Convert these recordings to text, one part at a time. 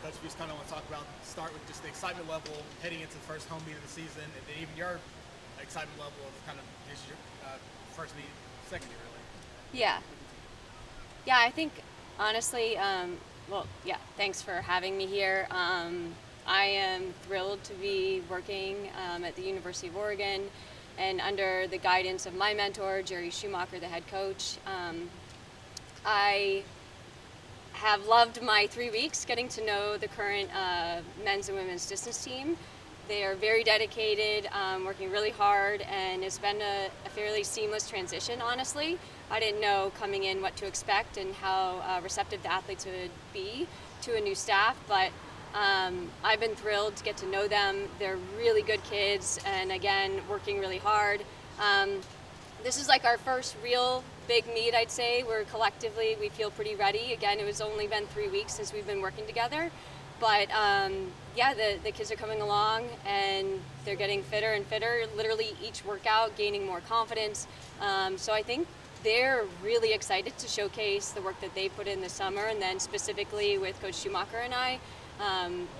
Coach, we just kind of want to start with just the excitement level heading into the first home meet of the season, and then even your excitement level of kind of this year, first meet, second year, really. Yeah. Yeah, I think honestly, thanks for having me here. I am thrilled to be working at the University of Oregon and under the guidance of my mentor, Jerry Schumacher, the head coach. I have loved my 3 weeks getting to know the current men's and women's distance team. They are very dedicated, working really hard, and it's been a fairly seamless transition, honestly. I didn't know coming in what to expect and how receptive the athletes would be to a new staff, but I've been thrilled to get to know them. They're really good kids, and again, working really hard. This is like our first real big meet, I'd say, where collectively we feel pretty ready. Again, it was only been 3 weeks since we've been working together. But the kids are coming along and they're getting fitter and fitter, literally each workout, gaining more confidence. So I think they're really excited to showcase the work that they put in this summer, and then specifically with Coach Schumacher and I,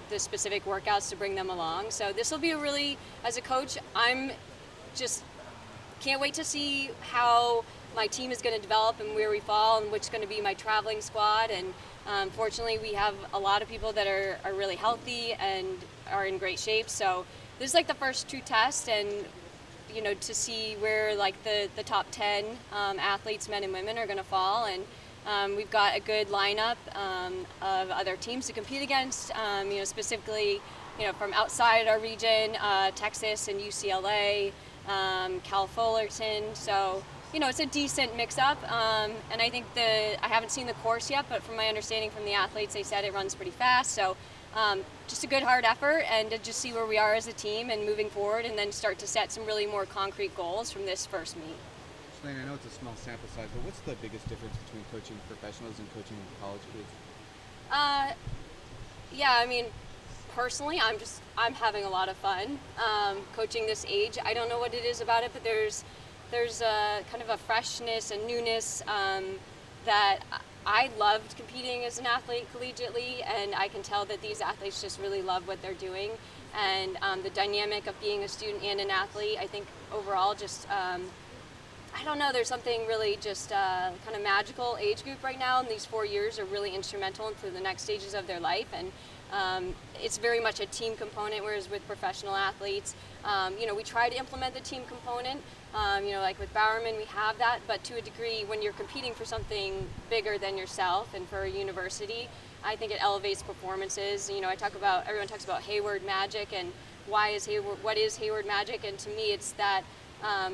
the specific workouts to bring them along. So this will be as a coach, I'm just can't wait to see how my team is going to develop and where we fall and which is going to be my traveling squad. And fortunately, we have a lot of people that are really healthy and are in great shape. So this is like the first true test, and to see where like the top 10 athletes, men and women, are going to fall. And we've got a good lineup of other teams to compete against. Specifically, from outside our region, Texas and UCLA. Cal Fullerton, so it's a decent mix-up, and I think I haven't seen the course yet, but from my understanding from the athletes, they said it runs pretty fast, so just a good hard effort, and to just see where we are as a team and moving forward, and then start to set some really more concrete goals from this first meet. Shalane, I know it's a small sample size, but what's the biggest difference between coaching professionals and coaching college kids? Personally, I'm having a lot of fun coaching this age. I don't know what it is about it, but there's a kind of a freshness and newness that I loved competing as an athlete collegiately, and I can tell that these athletes just really love what they're doing. And the dynamic of being a student and an athlete, I think overall just I don't know, there's something really just kind of magical age group right now, and these 4 years are really instrumental into the next stages of their life. And it's very much a team component, whereas with professional athletes, we try to implement the team component. Like with Bowerman, we have that, but to a degree, when you're competing for something bigger than yourself and for a university, I think it elevates performances. Everyone talks about Hayward Magic and what is Hayward Magic, and to me, it's that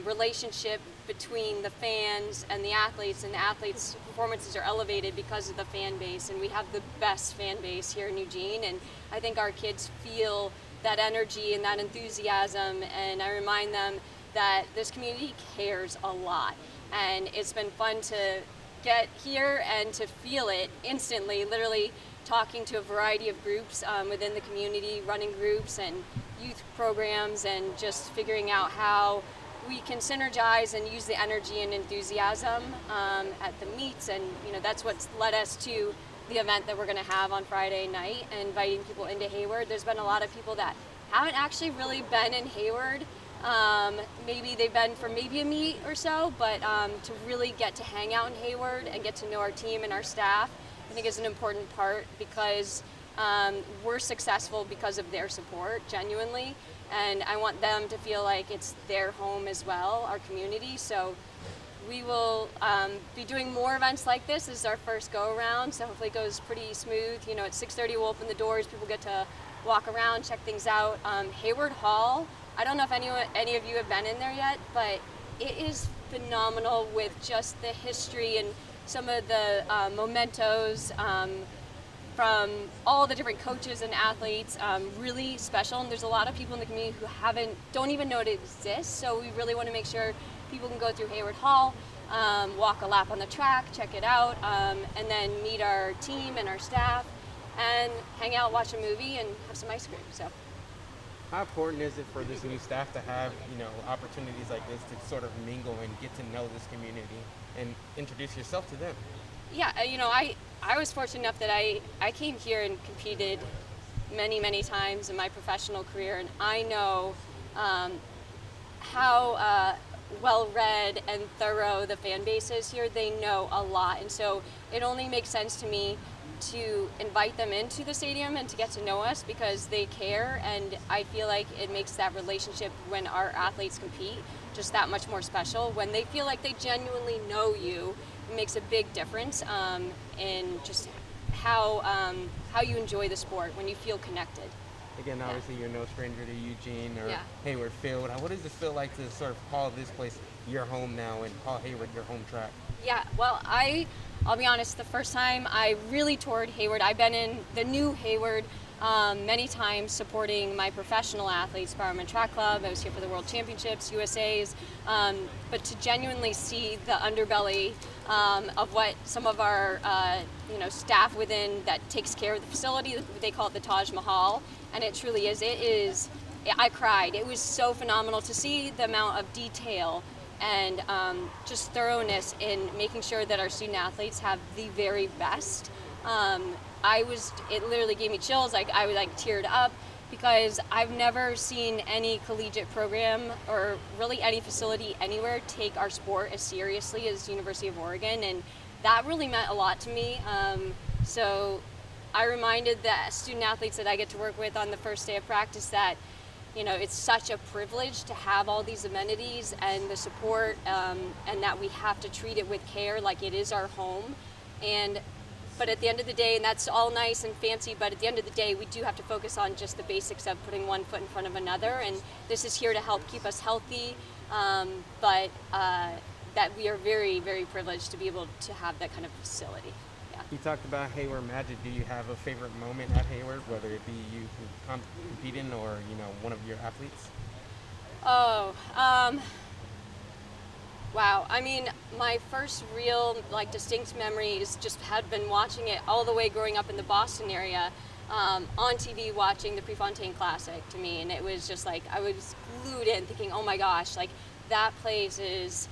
relationship between the fans and the athletes performances are elevated because of the fan base, and we have the best fan base here in Eugene, and I think our kids feel that energy and that enthusiasm, and I remind them that this community cares a lot, and it's been fun to get here and to feel it instantly, literally talking to a variety of groups within the community, running groups and youth programs, and just figuring out how we can synergize and use the energy and enthusiasm at the meets, and that's what's led us to the event that we're going to have on Friday night, and inviting people into Hayward. There's been a lot of people that haven't actually really been in Hayward. Maybe they've been for maybe a meet or so, but to really get to hang out in Hayward and get to know our team and our staff, I think is an important part, because we're successful because of their support, genuinely. And I want them to feel like it's their home as well, our community. So we will be doing more events like this. This is our first go-around, so hopefully it goes pretty smooth. At 6:30 we'll open the doors. People get to walk around, check things out. Hayward Hall, I don't know if any of you have been in there yet, but it is phenomenal with just the history and some of the mementos from all the different coaches and athletes, really special. And there's a lot of people in the community who don't even know it exists. So we really want to make sure people can go through Hayward Hall, walk a lap on the track, check it out, and then meet our team and our staff, and hang out, watch a movie, and have some ice cream. So, how important is it for this new staff to have opportunities like this to sort of mingle and get to know this community and introduce yourself to them? Yeah, I was fortunate enough that I came here and competed many times in my professional career, and I know how well read and thorough the fan base is here. They know a lot, and so it only makes sense to me to invite them into the stadium and to get to know us because they care, and I feel like it makes that relationship when our athletes compete just that much more special. When they feel like they genuinely know you, it makes a big difference in just how you enjoy the sport when you feel connected. Again, obviously you're no stranger to Eugene or Yeah. Hayward Field. What does it feel like to sort of call this place your home now and call Hayward your home track? Yeah, well, I'll be honest, the first time I really toured Hayward, I've been in the new Hayward many times supporting my professional athletes, Fireman Track Club. I was here for the World Championships, USA's, but to genuinely see the underbelly of what some of our staff within that takes care of the facility, they call it the Taj Mahal, and it truly is. I cried. It was so phenomenal to see the amount of detail and just thoroughness in making sure that our student athletes have the very best. It literally gave me chills. I was teared up because I've never seen any collegiate program or really any facility anywhere take our sport as seriously as University of Oregon, and that really meant a lot to me. So I reminded the student athletes that I get to work with on the first day of practice that it's such a privilege to have all these amenities and the support, and that we have to treat it with care like it is our home. But at the end of the day, and that's all nice and fancy, but at the end of the day, we do have to focus on just the basics of putting one foot in front of another, and this is here to help keep us healthy, but that we are very, very privileged to be able to have that kind of facility. Yeah. You talked about Hayward Magic. Do you have a favorite moment at Hayward, whether it be you competing or one of your athletes? Oh, wow. I mean, my first real distinct memories just had been watching it all the way growing up in the Boston area, on TV watching the Prefontaine Classic to me, and it was just I was glued in thinking, oh my gosh, that place is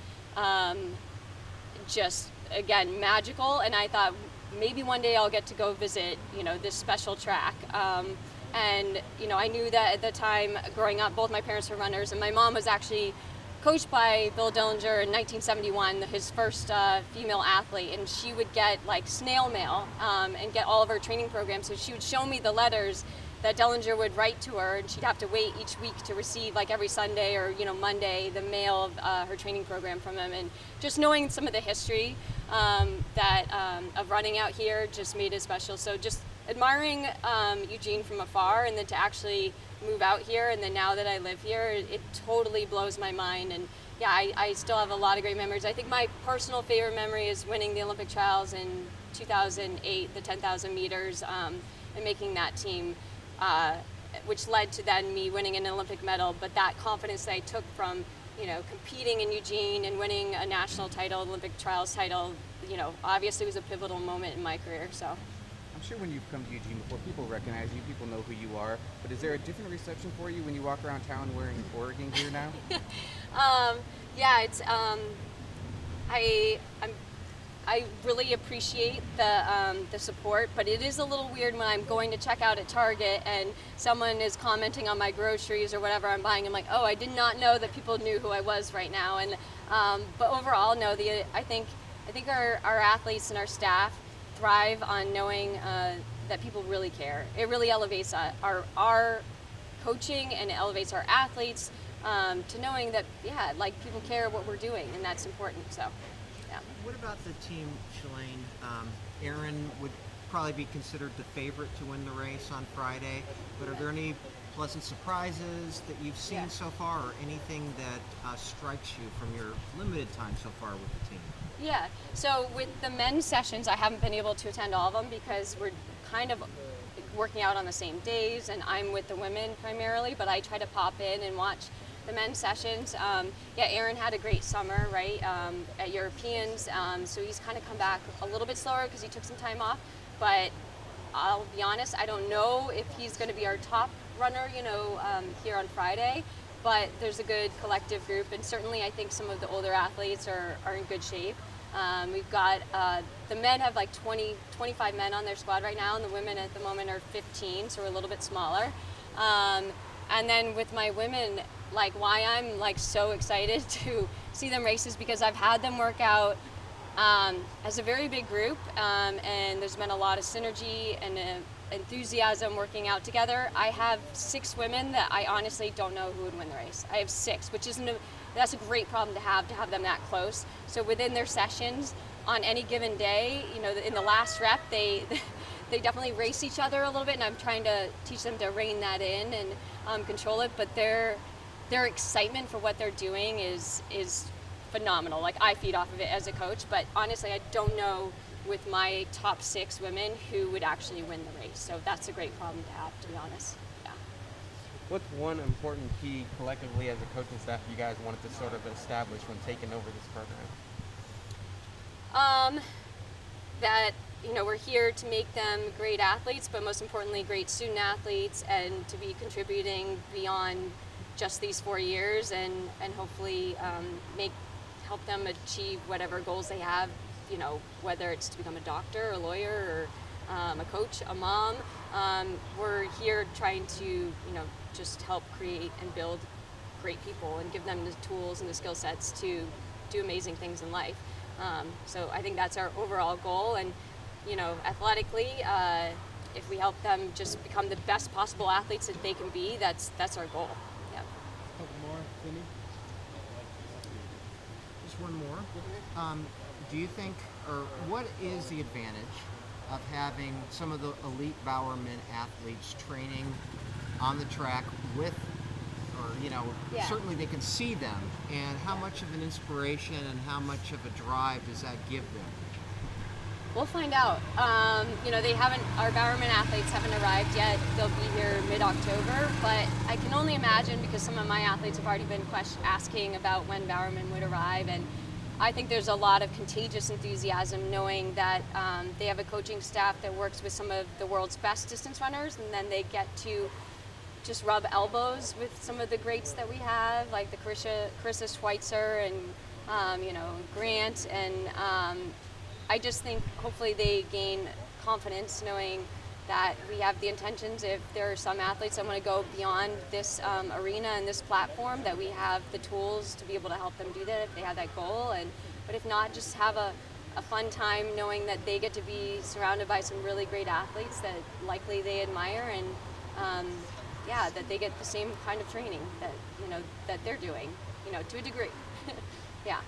just again magical, and I thought maybe one day I'll get to go visit this special track. And I knew that at the time growing up, both my parents were runners, and my mom was actually coached by Bill Dellinger in 1971, his first female athlete, and she would get snail mail and get all of her training programs. So she would show me the letters that Dellinger would write to her, and she'd have to wait each week to receive every Sunday or Monday the mail of her training program from him. And just knowing some of the history of running out here just made it special. So just admiring Eugene from afar, and then to actually move out here, and then now that I live here, it totally blows my mind. And yeah, I still have a lot of great memories. I think my personal favorite memory is winning the Olympic trials in 2008, the 10,000 meters, and making that team, which led to then me winning an Olympic medal. But that confidence that I took from competing in Eugene and winning a national title, Olympic trials title, obviously was a pivotal moment in my career. So I'm sure when you've come to Eugene before, people recognize you, people know who you are, but is there a different reception for you when you walk around town wearing Oregon gear now? Yeah, it's I really appreciate the support, but it is a little weird when I'm going to check out at Target and someone is commenting on my groceries or whatever I'm buying. I'm like, oh, I did not know that people knew who I was right now. And but overall, no, I think our athletes and our staff thrive on knowing that people really care. It really elevates our coaching, and it elevates our athletes to knowing that people care what we're doing, and that's important. So. Yeah. What about the team, Shalane? Aaron would probably be considered the favorite to win the race on Friday, but are there any pleasant surprises that you've seen so far, or anything that strikes you from your limited time so far with the team? Yeah, so with the men's sessions, I haven't been able to attend all of them because we're kind of working out on the same days, and I'm with the women primarily, but I try to pop in and watch the men's sessions. Aaron had a great summer, right, at Europeans, so he's kind of come back a little bit slower because he took some time off, but I'll be honest, I don't know if he's going to be our top runner, here on Friday, but there's a good collective group, and certainly I think some of the older athletes are in good shape. We've got the men have like 25 men on their squad right now, and the women at the moment are 15, so we're a little bit smaller. And then with my women, like why I'm like so excited to see them race is because I've had them work out as a very big group, and there's been a lot of synergy and enthusiasm working out together. I have 6 women that I honestly don't know who would win the race. I have 6, which isn't that's a great problem to have them that close. So within their sessions on any given day, you know, in the last rep, they definitely race each other a little bit, and I'm trying to teach them to rein that in and control it. But their excitement for what they're doing is phenomenal. Like I feed off of it as a coach, but honestly, I don't know with my top 6 women who would actually win the race. So that's a great problem to have, to be honest. Yeah. What's one important key collectively as a coaching staff you guys wanted to sort of establish when taking over this program? That, you know, we're here to make them great athletes, but most importantly, great student athletes, and to be contributing beyond just these 4 years, and hopefully help them achieve whatever goals they have, you know, whether it's to become a doctor, a lawyer, or a coach, a mom. We're here trying to, you know, just help create and build great people and give them the tools and the skill sets to do amazing things in life. So I think that's our overall goal, and, you know, athletically, if we help them just become the best possible athletes that they can be, that's our goal. Yeah. A couple more, Vinny? Just one more. Do you think, or what is the advantage of having some of the elite Bowerman athletes training on the track with, or, you know, Yeah. certainly they can see them, and how much of an inspiration and how much of a drive does that give them? We'll find out. You know, our Bowerman athletes haven't arrived yet. They'll be here mid-October, but I can only imagine, because some of my athletes have already been asking about when Bowerman would arrive, and I think there's a lot of contagious enthusiasm knowing that they have a coaching staff that works with some of the world's best distance runners, and then they get to just rub elbows with some of the greats that we have, like the Carissa Schweitzer and, you know, Grant, and I just think hopefully they gain confidence knowing that we have the intentions, if there are some athletes that want to go beyond this arena and this platform, that we have the tools to be able to help them do that if they have that goal. But if not, just have a fun time knowing that they get to be surrounded by some really great athletes that likely they admire, and yeah, that they get the same kind of training that, you know, that they're doing, you know, to a degree. Yeah.